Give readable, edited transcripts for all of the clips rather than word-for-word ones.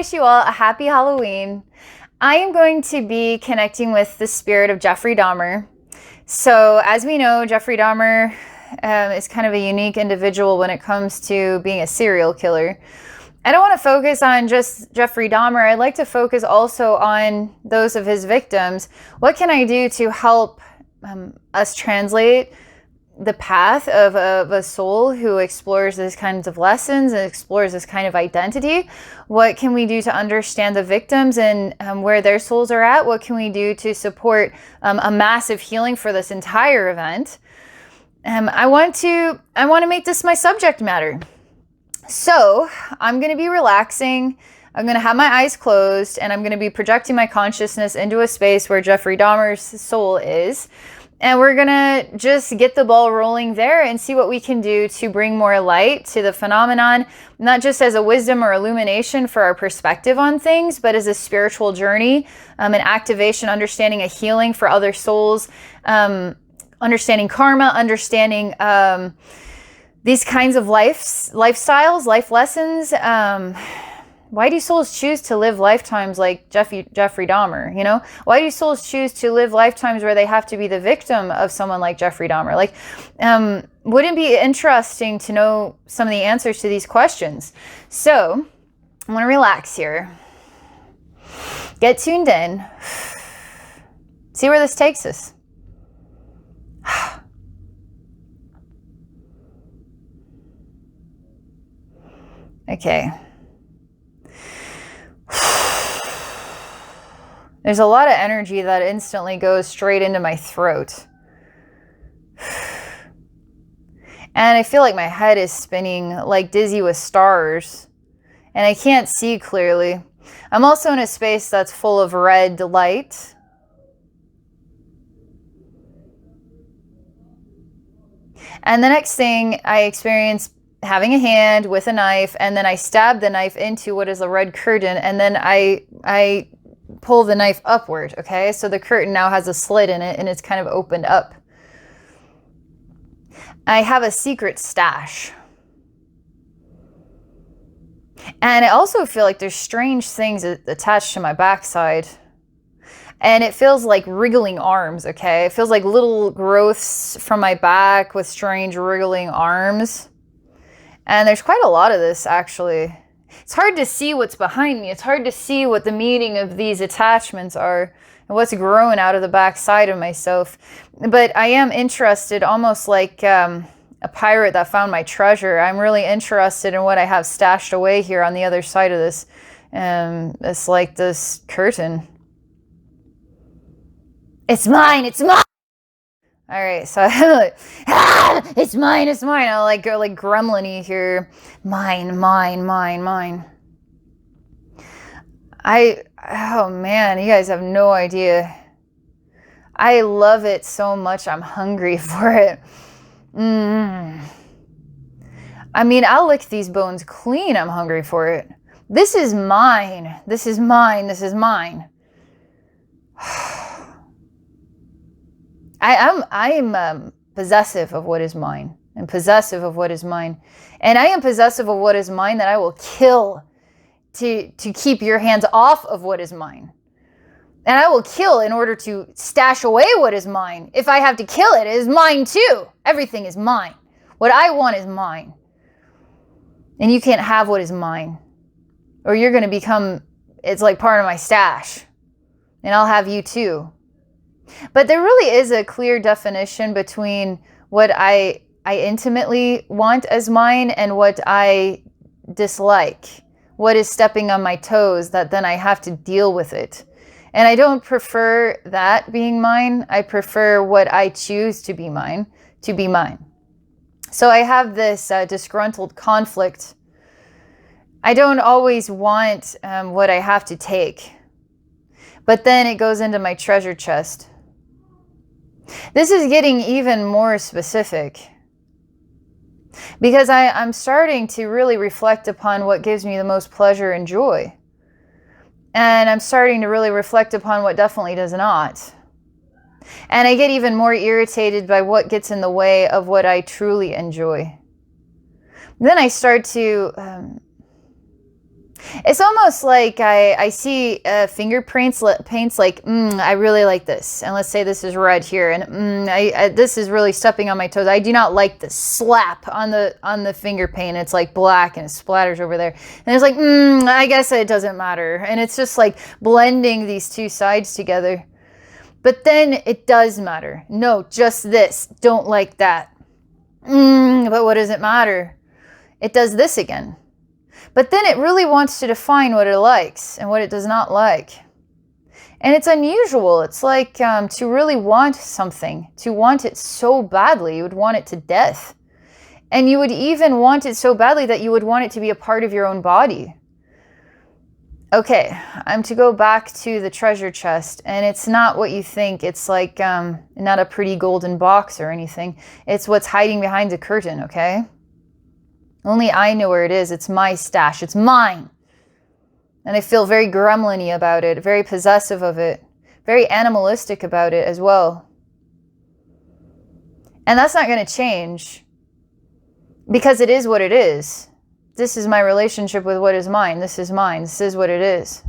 wish you all a happy Halloween. I am going to be connecting with the spirit of Jeffrey Dahmer. So, as we know, Jeffrey Dahmer is kind of a unique individual when it comes to being a serial killer. I don't want to focus on just Jeffrey Dahmer. I'd like to focus also on those of his victims. What can I do to help us translate the path of a soul who explores these kinds of lessons and explores this kind of identity? What can we do to understand the victims and where their souls are at? What can we do to support a massive healing for this entire event? I want to make this my subject matter. So I'm going to be relaxing. I'm going to have my eyes closed, and I'm going to be projecting my consciousness into a space where Jeffrey Dahmer's soul is. And we're going to just get the ball rolling there and see what we can do to bring more light to the phenomenon, not just as a wisdom or illumination for our perspective on things, but as a spiritual journey, an activation, understanding a healing for other souls, understanding karma, understanding these kinds of lifestyles, life lessons. Why do souls choose to live lifetimes like Jeffrey Dahmer? You know, why do souls choose to live lifetimes where they have to be the victim of someone like Jeffrey Dahmer? Like, wouldn't it be interesting to know some of the answers to these questions? So I'm going to relax here, get tuned in, see where this takes us. Okay. There's a lot of energy that instantly goes straight into my throat. And I feel like my head is spinning like dizzy with stars. And I can't see clearly. I'm also in a space that's full of red light. And the next thing I experience having a hand with a knife, and then I stab the knife into what is a red curtain, and then I pull the knife upward, okay? So the curtain now has a slit in it, and it's kind of opened up. I have a secret stash. And I also feel like there's strange things attached to my backside. And it feels like wriggling arms, okay? It feels like little growths from my back with strange wriggling arms. And there's quite a lot of this, actually. It's hard to see what's behind me. It's hard to see what the meaning of these attachments are and what's growing out of the backside of myself. But I am interested, almost like a pirate that found my treasure. I'm really interested in what I have stashed away here on the other side of this. It's like this curtain. It's mine! It's mine! All right, so I'm like, it's mine, it's mine. I'll like go like gremlin-y here. Mine. Oh man, you guys have no idea. I love it so much. I'm hungry for it. I mean, I'll lick these bones clean. I'm hungry for it. This is mine. This is mine. This is mine. I am possessive of what is mine, and possessive of what is mine. And I am possessive of what is mine that I will kill to keep your hands off of what is mine. And I will kill in order to stash away what is mine. If I have to kill it, it is mine too. Everything is mine. What I want is mine. And you can't have what is mine. Or you're going to become, it's like part of my stash. And I'll have you too. But there really is a clear definition between what I intimately want as mine and what I dislike. What is stepping on my toes that then I have to deal with it. And I don't prefer that being mine. I prefer what I choose to be mine, to be mine. So I have this disgruntled conflict. I don't always want what I have to take. But then it goes into my treasure chest. This is getting even more specific because I'm starting to really reflect upon what gives me the most pleasure and joy. And I'm starting to really reflect upon what definitely does not. And I get even more irritated by what gets in the way of what I truly enjoy. Then I start to It's almost like I see fingerprints paints like, I really like this. And let's say this is red here. And this is really stepping on my toes. I do not like this slap on the finger paint. It's like black and it splatters over there. And it's like, I guess it doesn't matter. And it's just like blending these two sides together. But then it does matter. No, just this. Don't like that. But what does it matter? It does this again. But then it really wants to define what it likes and what it does not like. And it's unusual. It's like to really want something, to want it so badly, you would want it to death. And you would even want it so badly that you would want it to be a part of your own body. Okay, I'm to go back to the treasure chest, and it's not what you think. It's like not a pretty golden box or anything. It's what's hiding behind the curtain, okay? Only I know where it is. It's my stash. It's mine. And I feel very gremlin-y about it, very possessive of it, very animalistic about it as well. And that's not going to change because it is what it is. This is my relationship with what is mine. This is mine. This is what it is.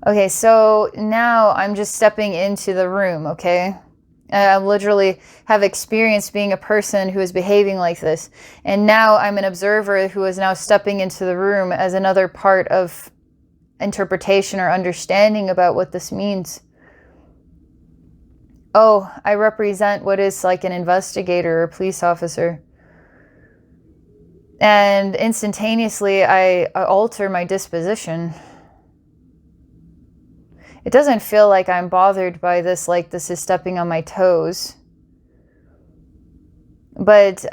Okay, so now I'm just stepping into the room, okay? I literally have experienced being a person who is behaving like this. And now I'm an observer who is now stepping into the room as another part of interpretation or understanding about what this means. Oh, I represent what is like an investigator or police officer. And instantaneously, I alter my disposition. It doesn't feel like I'm bothered by this, like this is stepping on my toes. But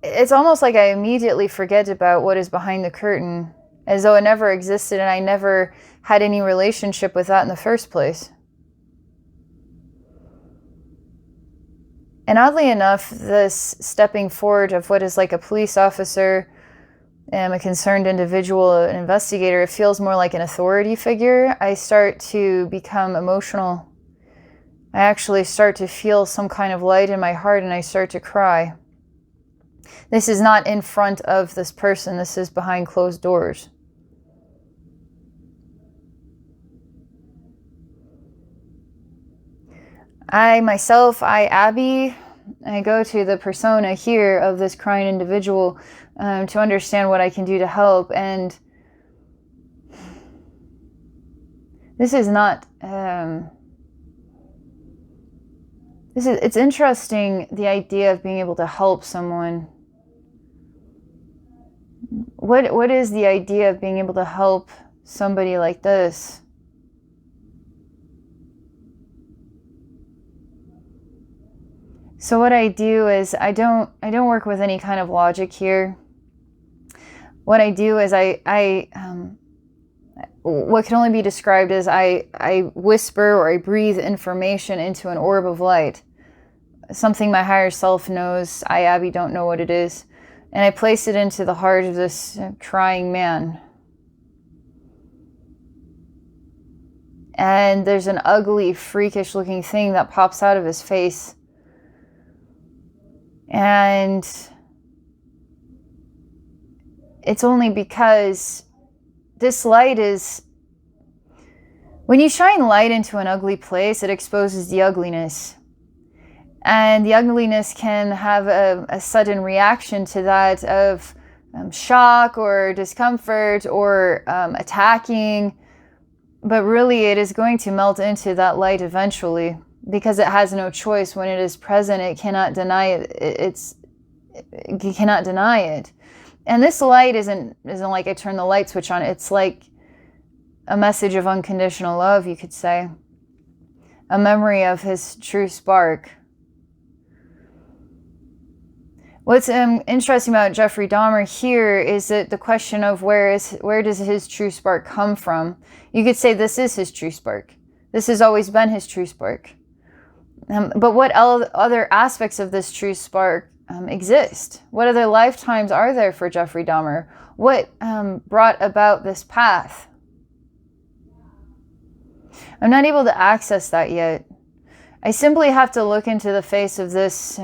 it's almost like I immediately forget about what is behind the curtain, as though it never existed and I never had any relationship with that in the first place. And oddly enough, this stepping forward of what is like a police officer, a concerned individual, an investigator, it feels more like an authority figure. I start to become emotional. I actually start to feel some kind of light in my heart and I start to cry. This is not in front of this person. This is behind closed doors. I, Abbey, I go to the persona here of this crying individual to understand what I can do to help. And this is not, it's interesting, the idea of being able to help someone. What is the idea of being able to help somebody like this? So what I do is I don't work with any kind of logic here. What I do is what can only be described as I whisper or I breathe information into an orb of light. Something my higher self knows. I, Abbey, don't know what it is. And I place it into the heart of this crying man. And there's an ugly, freakish looking thing that pops out of his face. And it's only because this light is, when you shine light into an ugly place, it exposes the ugliness. And the ugliness can have a sudden reaction to that of shock or discomfort or attacking. But really, it is going to melt into that light eventually. Because it has no choice. When it is present, it cannot deny it. You cannot deny it. And this light isn't like I turn the light switch on. It's like a message of unconditional love, you could say. A memory of his true spark. What's interesting about Jeffrey Dahmer here is that the question of where does his true spark come from? You could say this is his true spark. This has always been his true spark. But what other aspects of this true spark exist? What other lifetimes are there for Jeffrey Dahmer? What brought about this path? I'm not able to access that yet. I simply have to look into the face of this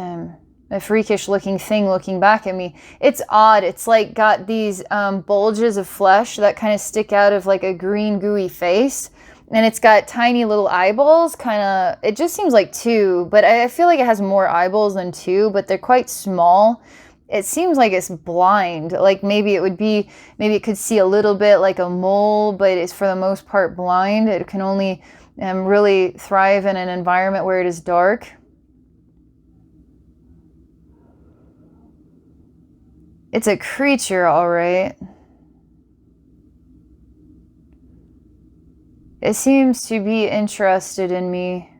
a freakish looking thing looking back at me. It's odd. It's like got these bulges of flesh that kind of stick out of like a green gooey face. And it's got tiny little eyeballs, kind of, it just seems like two, but I feel like it has more eyeballs than two, but they're quite small. It seems like it's blind. Like maybe it could see a little bit like a mole, but it's for the most part blind. It can only really thrive in an environment where it is dark. It's a creature, all right. It seems to be interested in me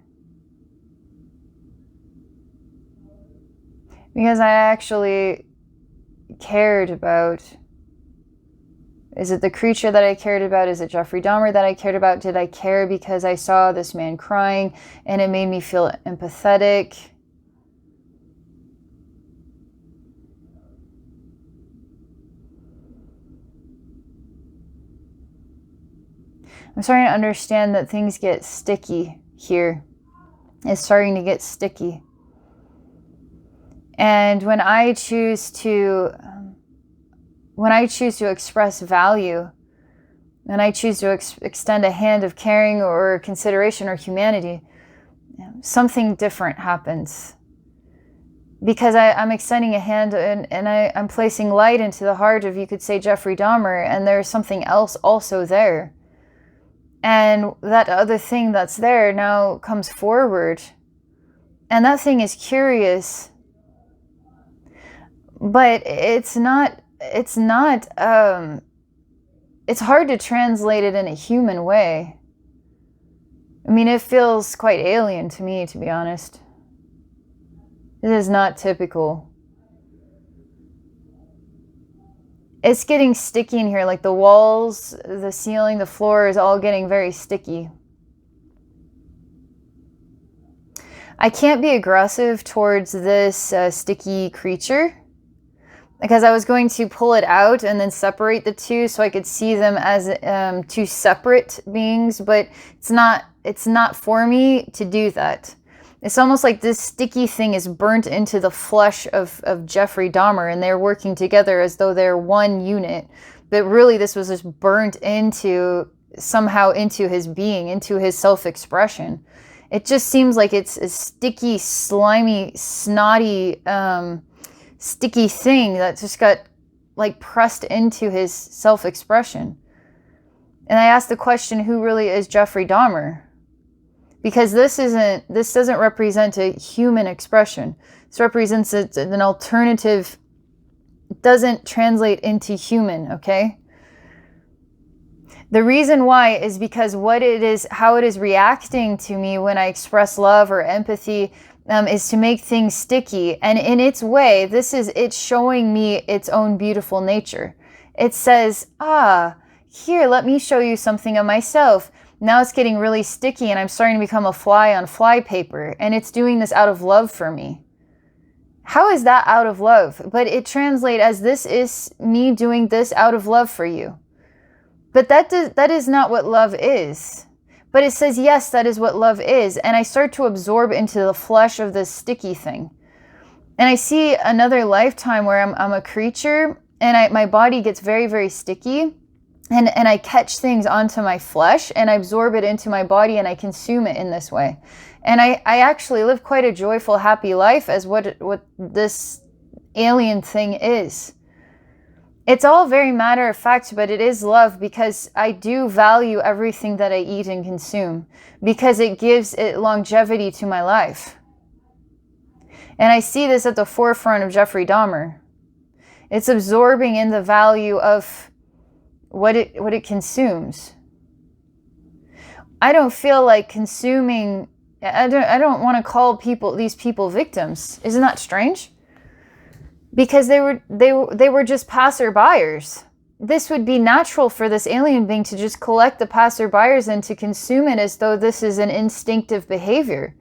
because I actually cared about. Is it the creature that I cared about? Is it Jeffrey Dahmer that I cared about? Did I care because I saw this man crying and it made me feel empathetic? I'm starting to understand that things get sticky here. It's starting to get sticky. And when I choose to express value, and I choose to extend a hand of caring or consideration or humanity, something different happens. Because I'm extending a hand and I'm placing light into the heart of, you could say, Jeffrey Dahmer, and there's something else also there. And that other thing that's there now comes forward. And that thing is curious. But it's hard to translate it in a human way. I mean, it feels quite alien to me, to be honest. It is not typical. It's getting sticky in here, like the walls, the ceiling, the floor is all getting very sticky. I can't be aggressive towards this sticky creature because I was going to pull it out and then separate the two so I could see them as two separate beings, but it's not for me to do that. It's almost like this sticky thing is burnt into the flesh of Jeffrey Dahmer, and they're working together as though they're one unit. But really, this was just burnt somehow into his being, into his self-expression. It just seems like it's a sticky, slimy, snotty, sticky thing that just got like pressed into his self-expression. And I asked the question, who really is Jeffrey Dahmer? Because this doesn't represent a human expression. This represents an alternative. It doesn't translate into human, okay? The reason why is because how it is reacting to me when I express love or empathy is to make things sticky. And in its way, it's showing me its own beautiful nature. It says, here, let me show you something of myself. Now it's getting really sticky and I'm starting to become a fly on fly paper, and it's doing this out of love for me. How is that out of love? But it translates as, this is me doing this out of love for you. But that is not what love is. But it says, yes, that is what love is. And I start to absorb into the flesh of this sticky thing. And I see another lifetime where I'm a creature and my body gets very, very sticky. And I catch things onto my flesh and I absorb it into my body and I consume it in this way. And I actually live quite a joyful, happy life as what this alien thing is. It's all very matter of fact, but it is love, because I do value everything that I eat and consume, because it gives it longevity to my life. And I see this at the forefront of Jeffrey Dahmer. It's absorbing in the value of what it consumes. I don't feel like consuming. I don't want to call these people victims. Isn't that strange? Because they were just passerbyers. This would be natural for this alien being to just collect the passerbyers and to consume it as though this is an instinctive behavior.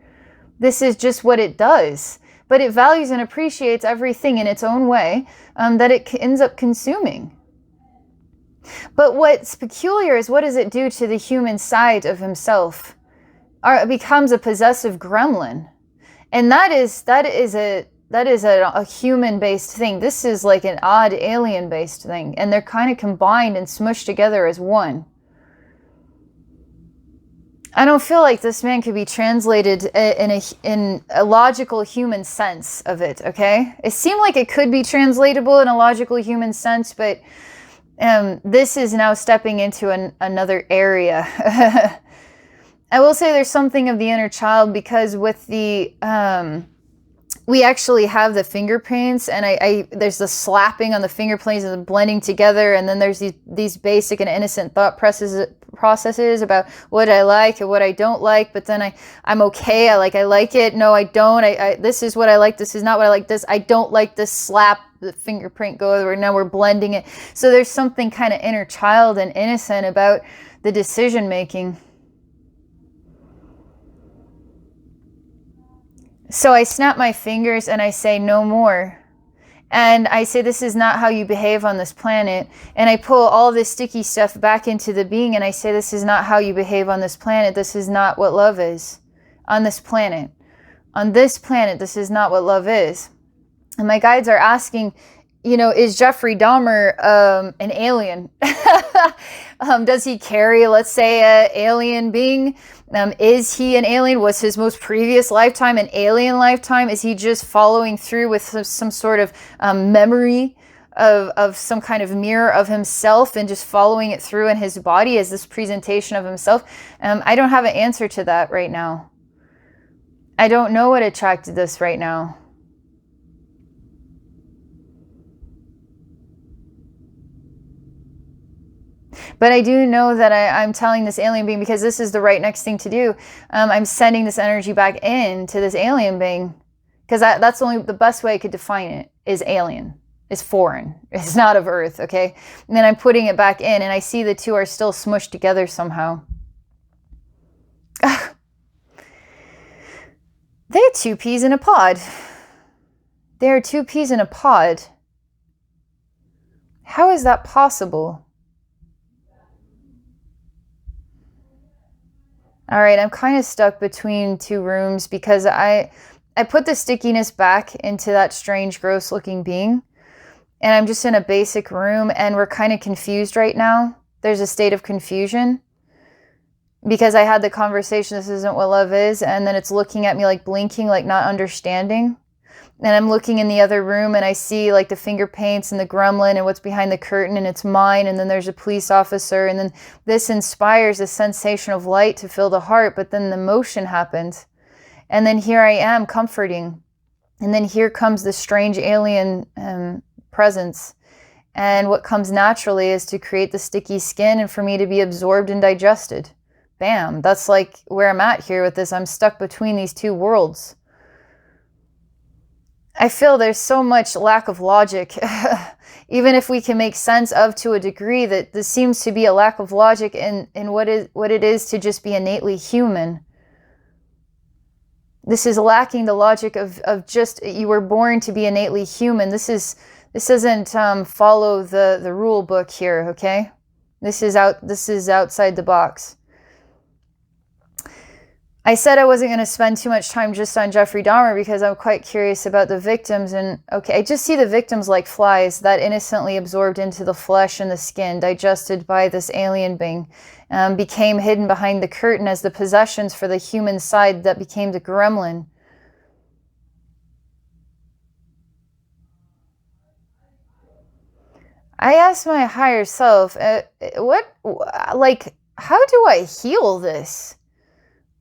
This is just what it does. But it values and appreciates everything in its own way that it ends up consuming. But what's peculiar is, what does it do to the human side of himself? It becomes a possessive gremlin. And that is that is a human-based thing. This is like an odd alien-based thing. And they're kind of combined and smushed together as one. I don't feel like this man could be translated in a logical human sense of it, okay? It seemed like it could be translatable in a logical human sense, but this is now stepping into another area. I will say there's something of the inner child, because with the... we actually have the fingerprints, and there's the slapping on the fingerprints and the blending together, and then there's these basic and innocent thought processes about what I like and what I don't like, but then I'm okay, I like it, no I don't, this is what I like, this is not what I like, this, I don't like this, slap, the fingerprint go over, now we're blending it. So there's something kind of inner child and innocent about the decision making. So I snap my fingers and I say, no more. And I say, this is not how you behave on this planet. And I pull all this sticky stuff back into the being, and I say, this is not how you behave on this planet. This is not what love is on this planet. On this planet, this is not what love is. And my guides are asking, is Jeffrey Dahmer an alien? Does he carry, let's say, an alien being? Is he an alien? Was his most previous lifetime an alien lifetime? Is he just following through with some sort of memory of some kind of mirror of himself and just following it through in his body as this presentation of himself? I don't have an answer to that right now. I don't know what attracted this right now. But I do know that I'm telling this alien being, because this is the right next thing to do, I'm sending this energy back in to this alien being, because that's only the best way I could define it, is alien, is foreign, it's not of Earth, okay? And then I'm putting it back in, and I see the two are still smushed together somehow. They're two peas in a pod. There are two peas in a pod. How is that possible? All right, I'm kind of stuck between two rooms, because I put the stickiness back into that strange, gross looking being, and I'm just in a basic room, and we're kind of confused right now. There's a state of confusion because I had the conversation, this isn't what love is, and then it's looking at me like blinking, like not understanding. And I'm looking in the other room, and I see like the finger paints and the gremlin and what's behind the curtain, and it's mine, and then there's a police officer, and then this inspires a sensation of light to fill the heart, but then the motion happens. And then here I am comforting, and then here comes the strange alien presence. And what comes naturally is to create the sticky skin and for me to be absorbed and digested. Bam, that's like where I'm at here with this. I'm stuck between these two worlds. I feel there's so much lack of logic, even if we can make sense of to a degree, that this seems to be a lack of logic in what it is to just be innately human. This is lacking the logic of just, you were born to be innately human. This doesn't follow the rule book here, okay? This is outside the box. I said I wasn't going to spend too much time just on Jeffrey Dahmer because I'm quite curious about the victims. And okay, I just see the victims like flies that innocently absorbed into the flesh and the skin, digested by this alien being, became hidden behind the curtain as the possessions for the human side that became the gremlin. I asked my higher self, how do I heal this?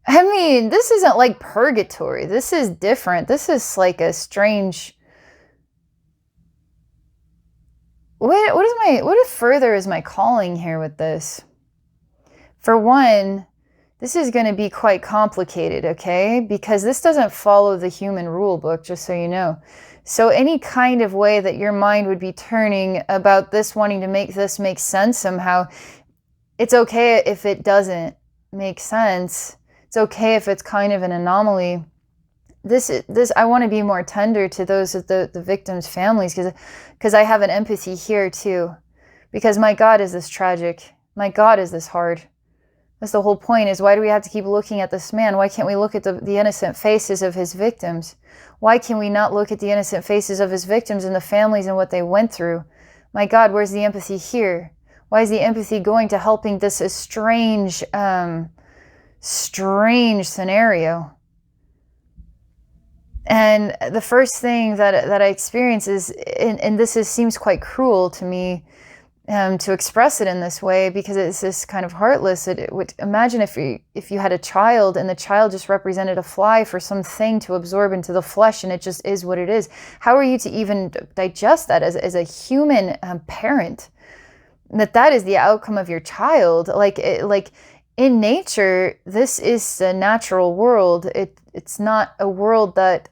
I mean, this isn't like purgatory. This is different. This is like a strange... What further is my calling here with this? For one, this is going to be quite complicated, okay? Because this doesn't follow the human rule book, just so you know. So any kind of way that your mind would be turning about this, wanting to make this make sense somehow, it's okay if it doesn't make sense. It's okay if it's kind of an anomaly. I want to be more tender to those of the victims' families, because I have an empathy here too. Because my God, is this tragic. My God, is this hard. That's the whole point, is why do we have to keep looking at this man? Why can't we look at the innocent faces of his victims? Why can we not look at the innocent faces of his victims and the families and what they went through? My God, where's the empathy here? Why is the empathy going to helping this strange scenario? And the first thing that I experience is, and this seems quite cruel to me, to express it in this way, because it's this kind of heartless. It would, imagine if you had a child and the child just represented a fly for something to absorb into the flesh, and it just is what it is. How are you to even digest that as a human parent? That is the outcome of your child. Like in nature, this is the natural world. It's not a world that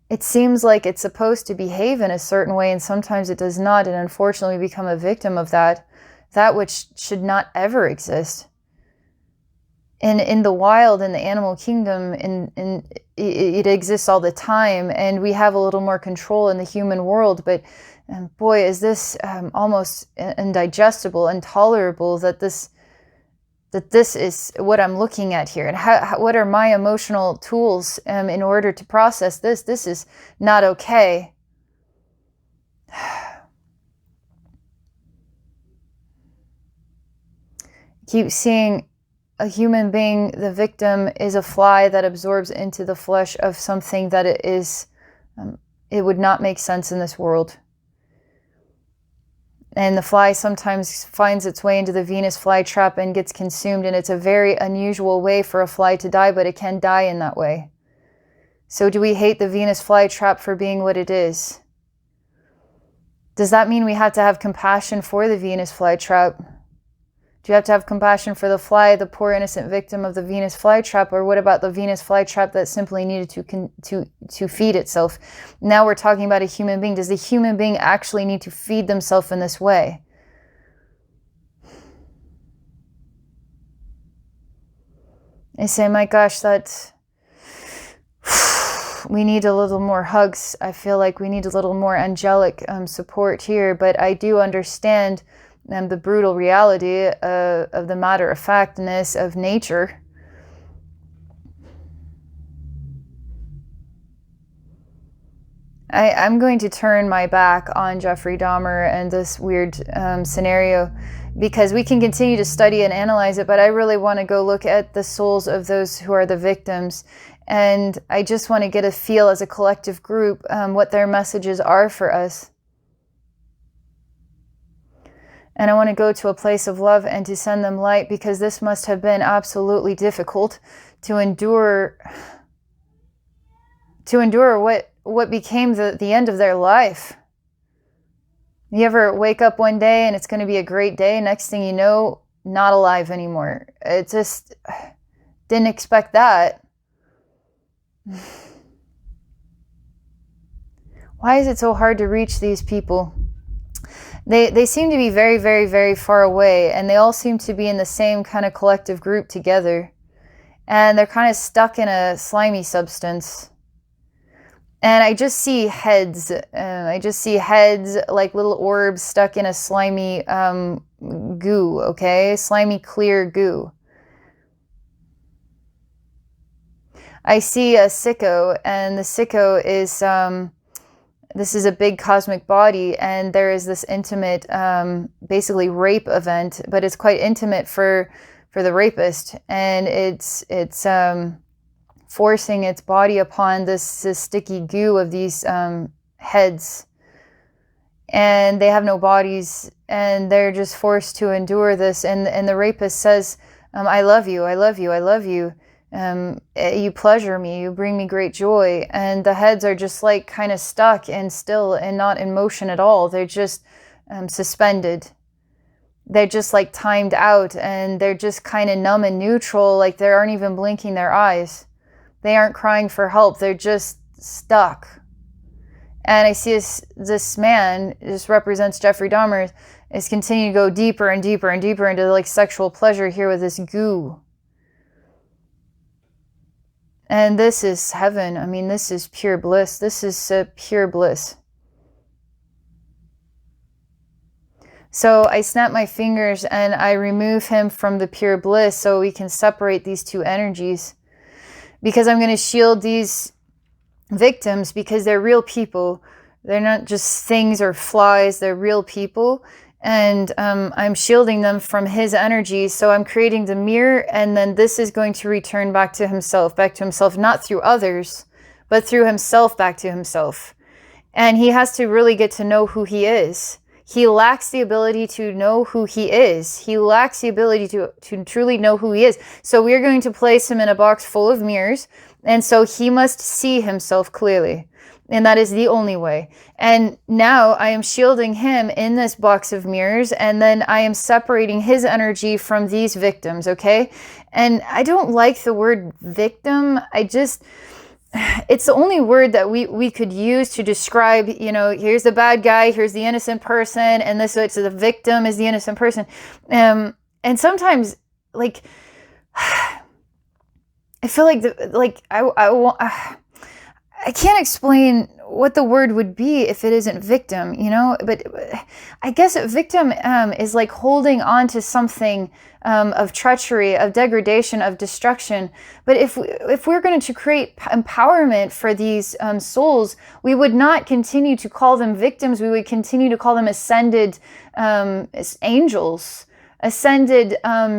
it seems like it's supposed to behave in a certain way, and sometimes it does not, and unfortunately we become a victim of that which should not ever exist. In the wild, in the animal kingdom, it exists all the time, and we have a little more control in the human world, but boy, is this almost indigestible, intolerable, that this is what I'm looking at here. And what are my emotional tools in order to process this? This is not okay. Keep seeing a human being, the victim is a fly that absorbs into the flesh of something that it would not make sense in this world. And the fly sometimes finds its way into the Venus flytrap and gets consumed. And it's a very unusual way for a fly to die, but it can die in that way. So do we hate the Venus flytrap for being what it is? Does that mean we have to have compassion for the Venus flytrap? Do you have to have compassion for the fly, the poor innocent victim of the Venus flytrap? Or what about the Venus flytrap that simply needed to feed itself? Now we're talking about a human being. Does the human being actually need to feed themselves in this way? I say, my gosh, we need a little more hugs. I feel like we need a little more angelic support here, but I do understand the brutal reality of the matter-of-factness of nature. I'm going to turn my back on Jeffrey Dahmer and this weird scenario, because we can continue to study and analyze it, but I really want to go look at the souls of those who are the victims. And I just want to get a feel as a collective group what their messages are for us. And I want to go to a place of love and to send them light, because this must have been absolutely difficult to endure what became the end of their life. You ever wake up one day and it's going to be a great day, next thing you know, not alive anymore. It just didn't expect that. Why is it so hard to reach these people? They seem to be very, very, very far away, and they all seem to be in the same kind of collective group together. And they're kind of stuck in a slimy substance. And I just see heads. Like little orbs stuck in a slimy goo, okay? Slimy, clear goo. I see a sicko, and the sicko is... this is a big cosmic body, and there is this intimate, basically rape event, but it's quite intimate for the rapist, and it's forcing its body upon this sticky goo of these heads, and they have no bodies, and they're just forced to endure this, and the rapist says, I love you, I love you, I love you. You pleasure me, you bring me great joy. And the heads are just like kind of stuck and still and not in motion at all. They're just suspended. They're just like timed out, and they're just kind of numb and neutral, like they aren't even blinking their eyes. They aren't crying for help. They're just stuck. And I see this man, this represents Jeffrey Dahmer, is continuing to go deeper and deeper and deeper into like sexual pleasure here with this goo. And this is heaven. I mean, this is pure bliss. This is pure bliss. So I snap my fingers and I remove him from the pure bliss so we can separate these two energies. Because I'm going to shield these victims because they're real people. They're not just things or flies, they're real people. And I'm shielding them from his energy. So I'm creating the mirror, and then this is going to return back to himself, not through others, but through himself, back to himself. And he has to really get to know who he is. He lacks the ability to know who he is. He lacks the ability to truly know who he is. So we're going to place him in a box full of mirrors. And so he must see himself clearly. And that is the only way. And now I am shielding him in this box of mirrors. And then I am separating his energy from these victims, okay? And I don't like the word victim. It's the only word that we could use to describe, here's the bad guy, here's the innocent person, and it's the victim is the innocent person. And sometimes, like, I feel like I can't explain what the word would be if it isn't victim, but I guess a victim is like holding on to something of treachery, of degradation, of destruction. But if we're going to create empowerment for these souls, we would not continue to call them victims. We would continue to call them ascended angels, ascended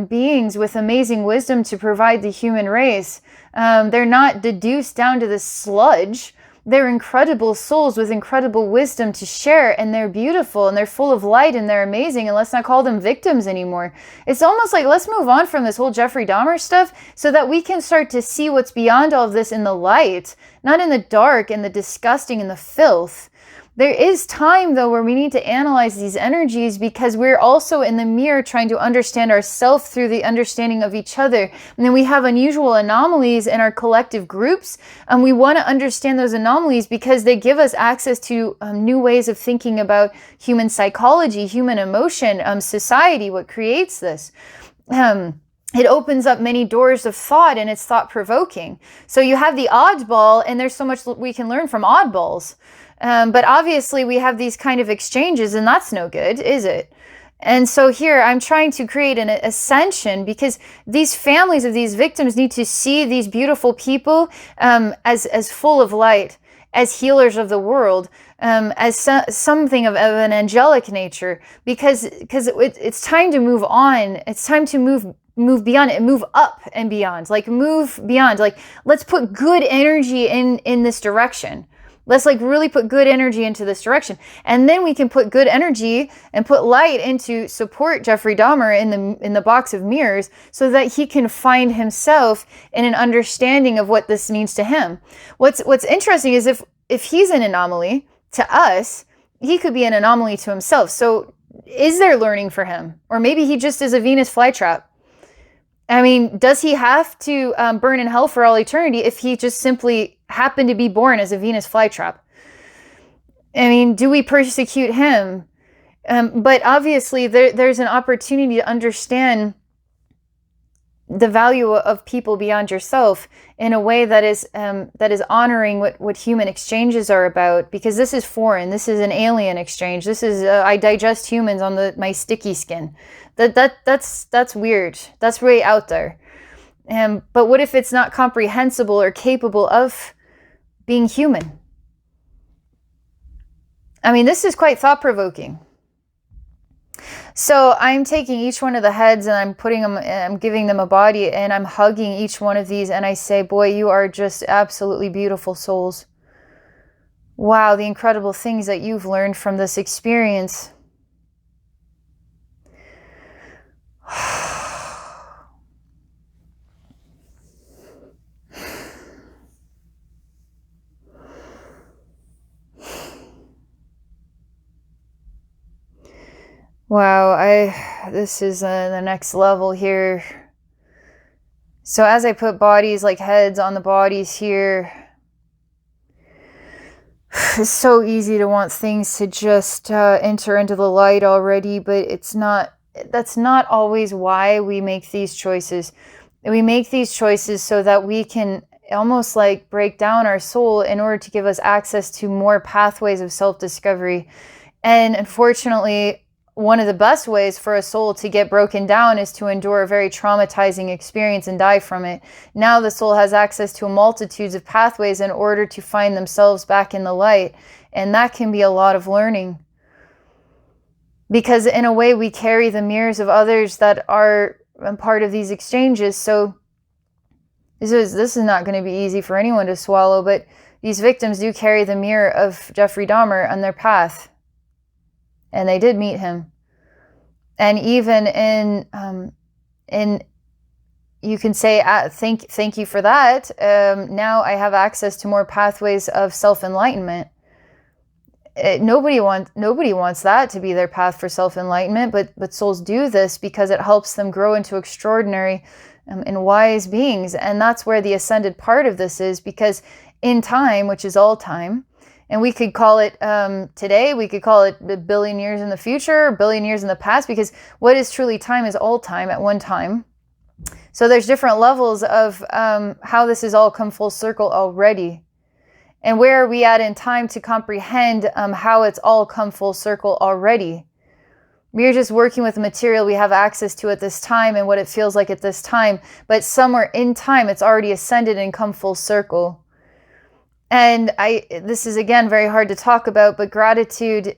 beings with amazing wisdom to provide the human race. They're not deduced down to the sludge. They're incredible souls with incredible wisdom to share, and they're beautiful, and they're full of light, and they're amazing, and let's not call them victims anymore. It's almost like, let's move on from this whole Jeffrey Dahmer stuff so that we can start to see what's beyond all of this in the light, not in the dark and the disgusting and the filth. There is time, though, where we need to analyze these energies because we're also in the mirror trying to understand ourselves through the understanding of each other. And then we have unusual anomalies in our collective groups, and we want to understand those anomalies because they give us access to new ways of thinking about human psychology, human emotion, society, what creates this. It opens up many doors of thought, and it's thought-provoking. So you have the oddball, and there's so much we can learn from oddballs. But obviously we have these kind of exchanges, and that's no good, is it? And so here I'm trying to create an ascension because these families of these victims need to see these beautiful people as full of light, as healers of the world, as something of an angelic nature, because it's time to move on. It's time to move beyond it, move up and beyond, like move beyond, like let's put good energy in this direction. Let's really put good energy into this direction. And then we can put good energy and put light into support Jeffrey Dahmer in the box of mirrors so that he can find himself in an understanding of what this means to him. What's interesting is if he's an anomaly to us, he could be an anomaly to himself. So is there learning for him? Or maybe he just is a Venus flytrap. I mean, does he have to burn in hell for all eternity if he just simply happened to be born as a Venus flytrap? I mean, do we persecute him? But obviously, there's an opportunity to understand the value of people beyond yourself in a way that is honoring what human exchanges are about, because this is foreign. This is an alien exchange. This is I digest humans on my sticky skin. That's weird. That's way out there. But what if it's not comprehensible or capable of being human? I mean, this is quite thought-provoking. So I'm taking each one of the heads and I'm giving them a body, and I'm hugging each one of these, and I say, boy, you are just absolutely beautiful souls. Wow, the incredible things that you've learned from this experience. Wow, this is the next level here. So as I put bodies like heads on the bodies here, it's so easy to want things to just enter into the light already, but that's not always why we make these choices. We make these choices so that we can almost like break down our soul in order to give us access to more pathways of self-discovery. And unfortunately, one of the best ways for a soul to get broken down is to endure a very traumatizing experience and die from it. Now the soul has access to multitudes of pathways in order to find themselves back in the light. And that can be a lot of learning. Because in a way, we carry the mirrors of others that are part of these exchanges. So this is not going to be easy for anyone to swallow, but these victims do carry the mirror of Jeffrey Dahmer on their path. And they did meet him. And even in you can say, thank you for that. Now I have access to more pathways of self-enlightenment. Nobody wants that to be their path for self-enlightenment, but souls do this because it helps them grow into extraordinary and wise beings. And that's where the ascended part of this is, because in time, which is all time, and we could call it today, we could call it a billion years in the future, a billion years in the past, because what is truly time is all time at one time. So there's different levels of how this has all come full circle already. And where are we at in time to comprehend how it's all come full circle already? We're just working with the material we have access to at this time and what it feels like at this time. But somewhere in time, it's already ascended and come full circle. And this is, again, very hard to talk about, but gratitude,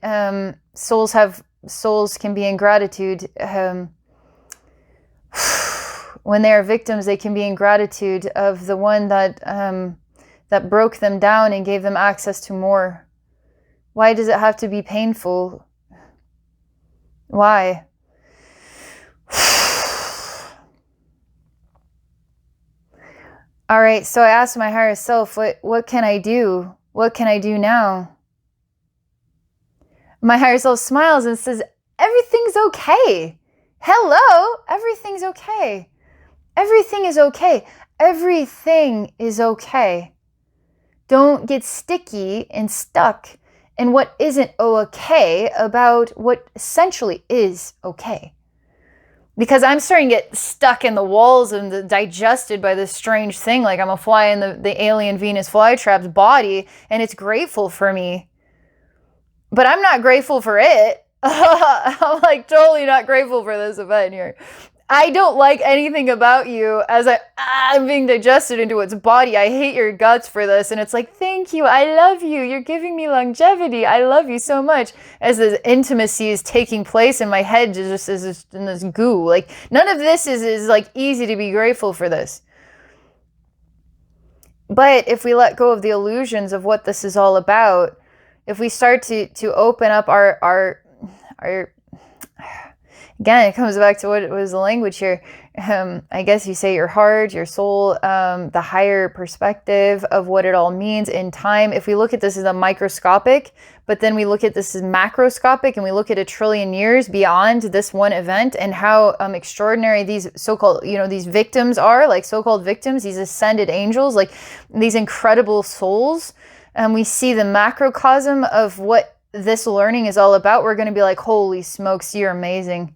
souls can be in gratitude. When they are victims, they can be in gratitude of the one that broke them down and gave them access to more. Why does it have to be painful? Why? All right, so I asked my higher self, what can I do? What can I do now? My higher self smiles and says, everything's okay. Hello, everything's okay. Everything is okay. Everything is okay. Don't get sticky and stuck in what isn't okay about what essentially is okay. Because I'm starting to get stuck in the walls and digested by this strange thing, like I'm a fly in the alien Venus flytrap's body, and it's grateful for me. But I'm not grateful for it. I'm like totally not grateful for this event here. I don't like anything about you as I'm being digested into its body. I hate your guts for this. And it's like, thank you. I love you. You're giving me longevity. I love you so much. As this intimacy is taking place in my head, just is in this goo. Like, none of this is like easy to be grateful for this. But if we let go of the illusions of what this is all about, if we start to open up our again, it comes back to what was the language here. I guess you say your heart, your soul, the higher perspective of what it all means in time. If we look at this as a microscopic, but then we look at this as macroscopic, and we look at 1 trillion years beyond this one event, and how extraordinary these so-called, these victims are, like so-called victims, these ascended angels, like these incredible souls. We see the macrocosm of what this learning is all about. We're going to be like, holy smokes, you're amazing.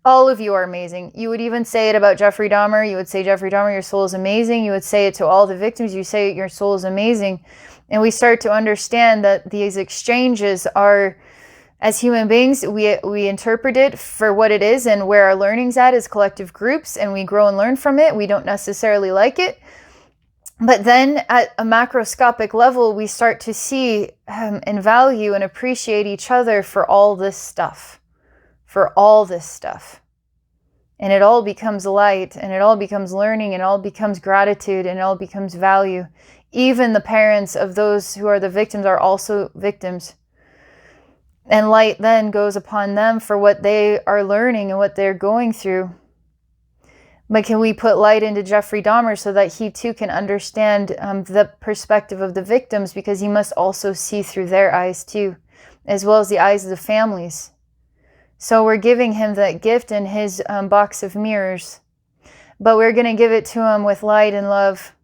All of you are amazing. You would even say it about Jeffrey Dahmer. You would say, Jeffrey Dahmer, your soul is amazing. You would say it to all the victims. You say your soul is amazing. And we start to understand that these exchanges are, as human beings, we interpret it for what it is, and where our learning's at is collective groups, and we grow and learn from it. We don't necessarily like it. But then at a macroscopic level, we start to see and value and appreciate each other for all this stuff. For all this stuff. And it all becomes light, and it all becomes learning, and it all becomes gratitude, and it all becomes value. Even the parents of those who are the victims are also victims. And light then goes upon them for what they are learning and what they're going through. But can we put light into Jeffrey Dahmer so that he too can understand the perspective of the victims, because he must also see through their eyes too, as well as the eyes of the families. So we're giving him that gift in his box of mirrors, but we're going to give it to him with light and love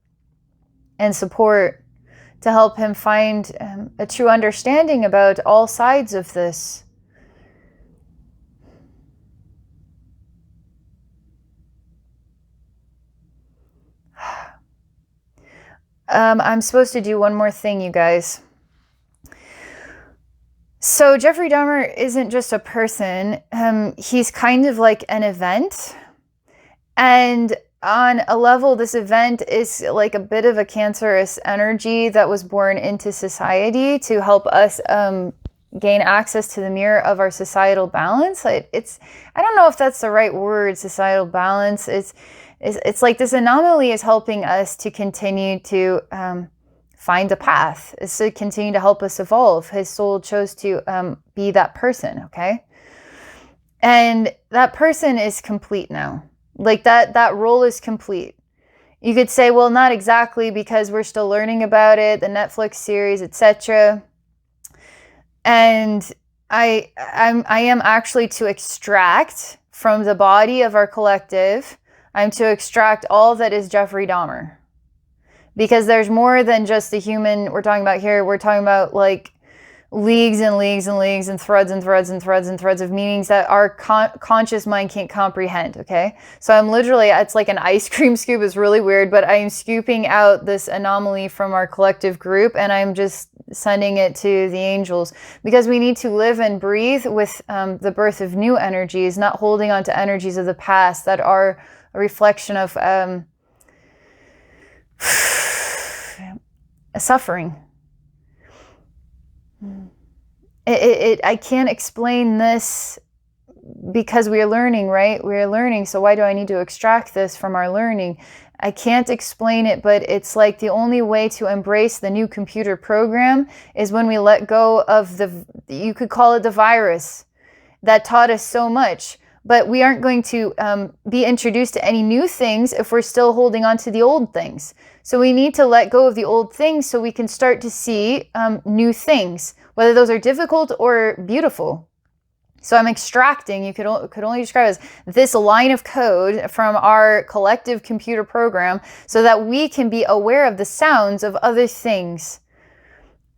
and support to help him find a true understanding about all sides of this. I'm supposed to do one more thing, you guys. So Jeffrey Dahmer isn't just a person. He's kind of like an event. And on a level, this event is like a bit of a cancerous energy that was born into society to help us gain access to the mirror of our societal balance. I don't know if that's the right word, societal balance. It's like this anomaly is helping us to continue to find a path. It's to continue to help us evolve. His soul chose to be that person, okay? And that person is complete now. Like that role is complete. You could say, well, not exactly, because we're still learning about it, the Netflix series, etc. And I am actually to extract from the body of our collective, I'm to extract all that is Jeffrey Dahmer. Because there's more than just the human we're talking about here. We're talking about like leagues and leagues and leagues and threads and threads and threads and threads of meanings that our conscious mind can't comprehend, okay? So I'm literally, it's like an ice cream scoop. It's really weird, but I'm scooping out this anomaly from our collective group, and I'm just sending it to the angels, because we need to live and breathe with the birth of new energies, not holding on to energies of the past that are a reflection of suffering. I can't explain this because we are learning, right? We are learning. So why do I need to extract this from our learning? I can't explain it, but it's like the only way to embrace the new computer program is when we let go of you could call it the virus that taught us so much. But we aren't going to be introduced to any new things if we're still holding on to the old things. So we need to let go of the old things so we can start to see new things, whether those are difficult or beautiful. So I'm extracting, you could only describe it as this line of code from our collective computer program so that we can be aware of the sounds of other things.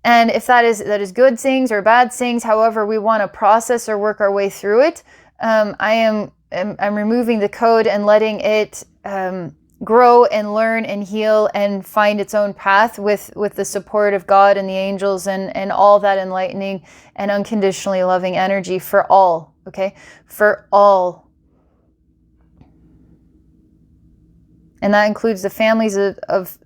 And if that is good things or bad things, however we want to process or work our way through it, I'm removing the code and letting it grow and learn and heal and find its own path with the support of God and the angels and all that enlightening and unconditionally loving energy for all, okay? For all. And that includes the families of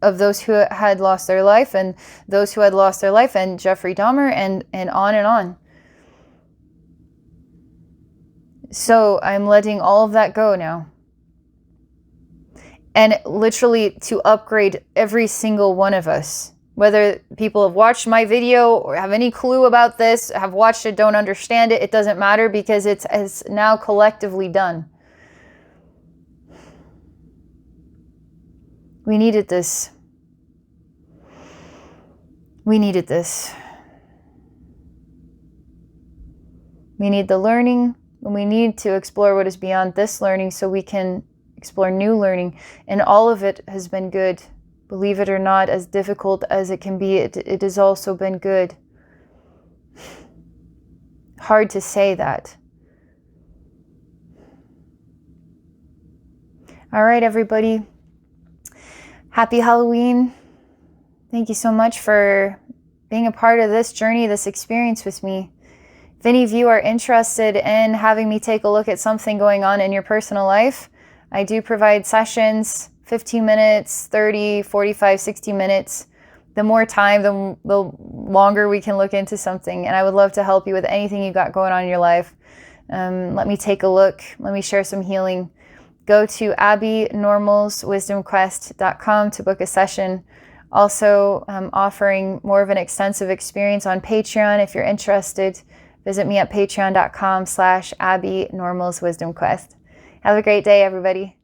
those who had lost their life and those who had lost their life and Jeffrey Dahmer and on and on. So I'm letting all of that go now. And literally to upgrade every single one of us. Whether people have watched my video or have any clue about this, have watched it, don't understand it, it doesn't matter, because it's now collectively done. We needed this. We needed this. We need the learning. And we need to explore what is beyond this learning so we can explore new learning. And all of it has been good. Believe it or not, as difficult as it can be, it has also been good. Hard to say that. All right, everybody. Happy Halloween. Thank you so much for being a part of this journey, this experience with me. If any of you are interested in having me take a look at something going on in your personal life, I do provide sessions, 15 minutes, 30, 45, 60 minutes. The more time, the longer we can look into something. And I would love to help you with anything you got going on in your life. Let me take a look. Let me share some healing. Go to abbeynormalswisdomquest.com to book a session. Also, I'm offering more of an extensive experience on Patreon if you're interested. Visit me at patreon.com/abbeynormalswisdomquest. Have a great day, everybody.